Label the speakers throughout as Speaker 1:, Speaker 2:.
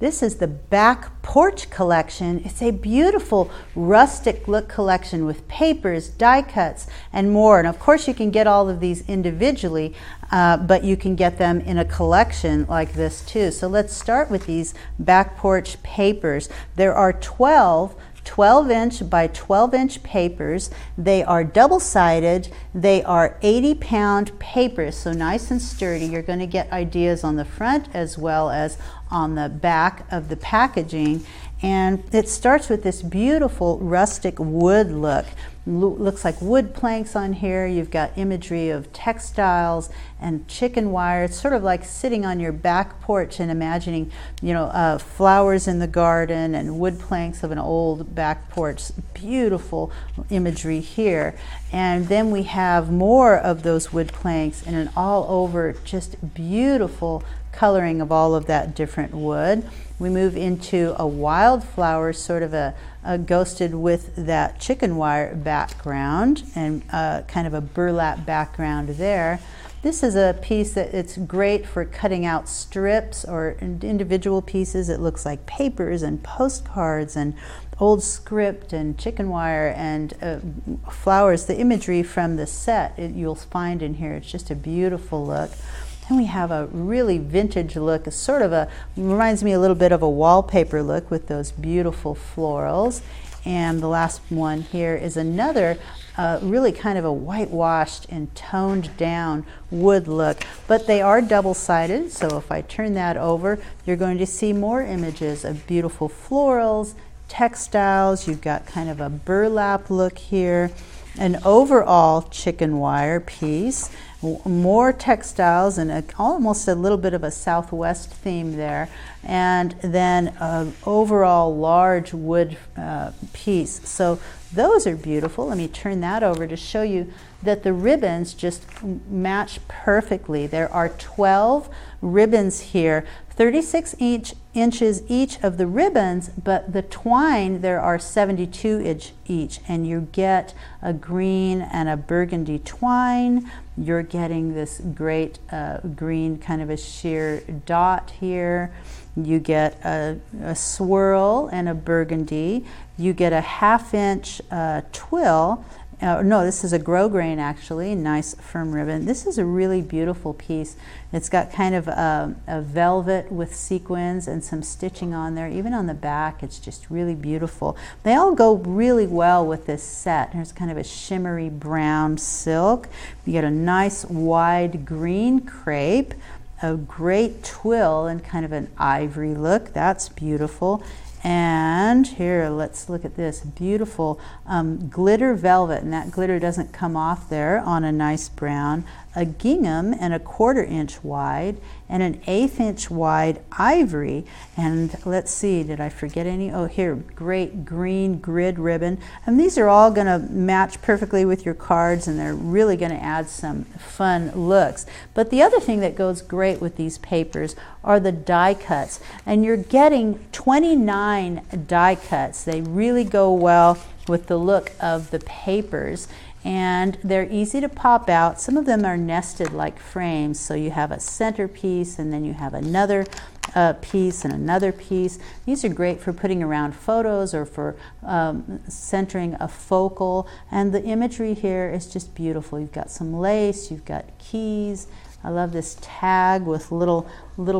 Speaker 1: This is the Back Porch collection. It's a beautiful rustic look collection with papers, die cuts, and more. And of course you can get all of these individually, but you can get them in a collection like this too. So let's start with these Back Porch papers. There are 12-inch by 12-inch papers. They are double-sided. They are 80-pound papers, so nice and sturdy. You're going to get ideas on the front as well as on the back of the packaging. And it starts with this beautiful rustic wood look. Looks like wood planks on here. You've got imagery of textiles and chicken wire. It's sort of like sitting on your back porch and imagining, flowers in the garden and wood planks of an old back porch. Beautiful imagery here. And then we have more of those wood planks and an all over just beautiful coloring of all of that different wood. We move into a wildflower, sort of a ghosted with that chicken wire background and kind of a burlap background there. This is a piece that it's great for cutting out strips or individual pieces. It looks like papers and postcards and old script and chicken wire and flowers. The imagery from the set you'll find in here. It's just a beautiful look. Then we have a really vintage look, reminds me a little bit of a wallpaper look with those beautiful florals. And the last one here is another really kind of a whitewashed and toned down wood look. But they are double-sided, so if I turn that over, you're going to see more images of beautiful florals, textiles. You've got kind of a burlap look here, an overall chicken wire piece, more textiles and almost a little bit of a Southwest theme there, and then an overall large wood piece. So those are beautiful. Let me turn that over to show you that the ribbons just match perfectly. There are 12 ribbons here, 36 inches each of the ribbons, but the twine, there are 72 inch each, and you get a green and a burgundy twine. You're getting this great green kind of a sheer dot here. You get a swirl and a burgundy. You get a 1/2-inch twill. No, this is a grosgrain actually, nice firm ribbon. This is a really beautiful piece. It's got kind of a velvet with sequins and some stitching on there. Even on the back, it's just really beautiful. They all go really well with this set. There's kind of a shimmery brown silk. You get a nice wide green crepe, a great twill and kind of an ivory look. That's beautiful. And here, let's look at this beautiful glitter velvet, and that glitter doesn't come off there on a nice brown, a gingham and a 1/4 inch wide, and an 1/8 inch wide ivory. And let's see, did I forget any? Oh, here, great green grid ribbon. And these are all going to match perfectly with your cards, and they're really going to add some fun looks. But the other thing that goes great with these papers are the die cuts. And you're getting 29 die cuts. They really go well with the look of the papers, and they're easy to pop out. Some of them are nested like frames, so you have a centerpiece and then you have another piece and another piece. These are great for putting around photos or for centering a focal, and the imagery here is just beautiful. You've got some lace, you've got keys. I love this tag with little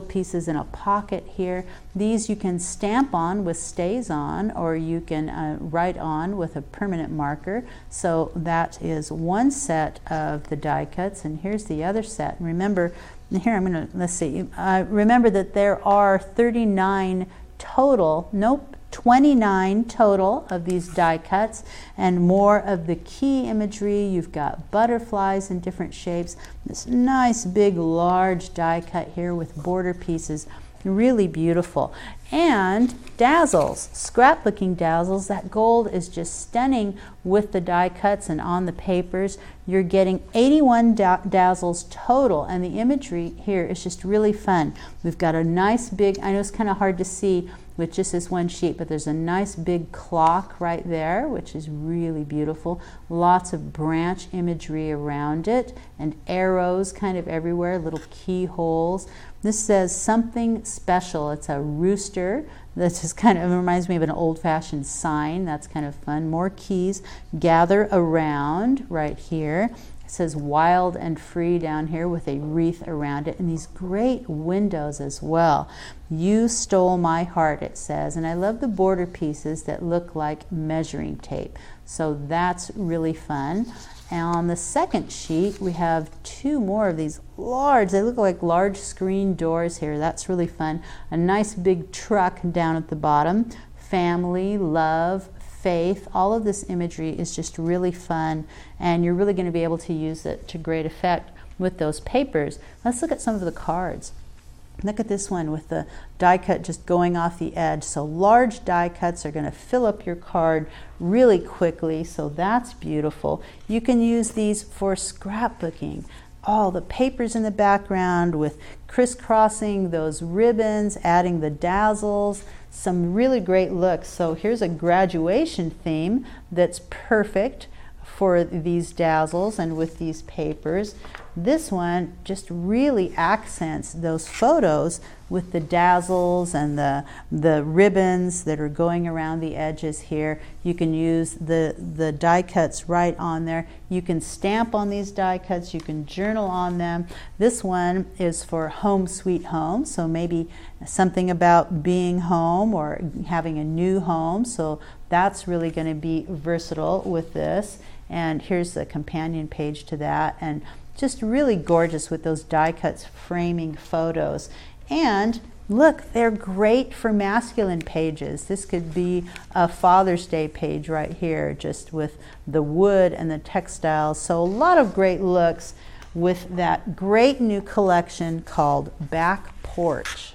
Speaker 1: pieces in a pocket here. These you can stamp on with stays on, or you can write on with a permanent marker. So that is one set of the die cuts, and here's the other set. Remember, here let's see. Remember that there are 39 total. Nope. 29 total of these die cuts, and more of the key imagery. You've got butterflies in different shapes. This nice big large die cut here with border pieces. Really beautiful. And dazzles, scrap looking dazzles. That gold is just stunning with the die cuts and on the papers. You're getting 81 dazzles total, and the imagery here is just really fun. We've got a nice big, I know it's kind of hard to see with just this one sheet, but there's a nice big clock right there, which is really beautiful. Lots of branch imagery around it and arrows kind of everywhere, little keyholes. This says something special. It's a rooster. That just kind of reminds me of an old-fashioned sign. That's kind of fun. More keys. Gather around right here. It says wild and free down here with a wreath around it, and these great windows as well. You stole my heart, it says, and I love the border pieces that look like measuring tape. So that's really fun. And on the second sheet, we have two more of these large, they look like large screen doors here. That's really fun. A nice big truck down at the bottom. Family, love, faith, all of this imagery is just really fun, and you're really going to be able to use it to great effect with those papers. Let's look at some of the cards. Look at this one with the die cut just going off the edge. So large die cuts are going to fill up your card really quickly, so that's beautiful. You can use these for scrapbooking. All the papers in the background with crisscrossing those ribbons, adding the dazzles, some really great looks. So here's a graduation theme that's perfect for these dazzles and with these papers. This one just really accents those photos with the dazzles and the ribbons that are going around the edges here. You can use the die cuts right on there. You can stamp on these die cuts. You can journal on them. This one is for home sweet home, so maybe something about being home or having a new home. So that's really going to be versatile with this. And here's the companion page to that, and just really gorgeous with those die cuts framing photos. And look, they're great for masculine pages. This could be a Father's Day page right here, just with the wood and the textiles. So a lot of great looks with that great new collection called Back Porch.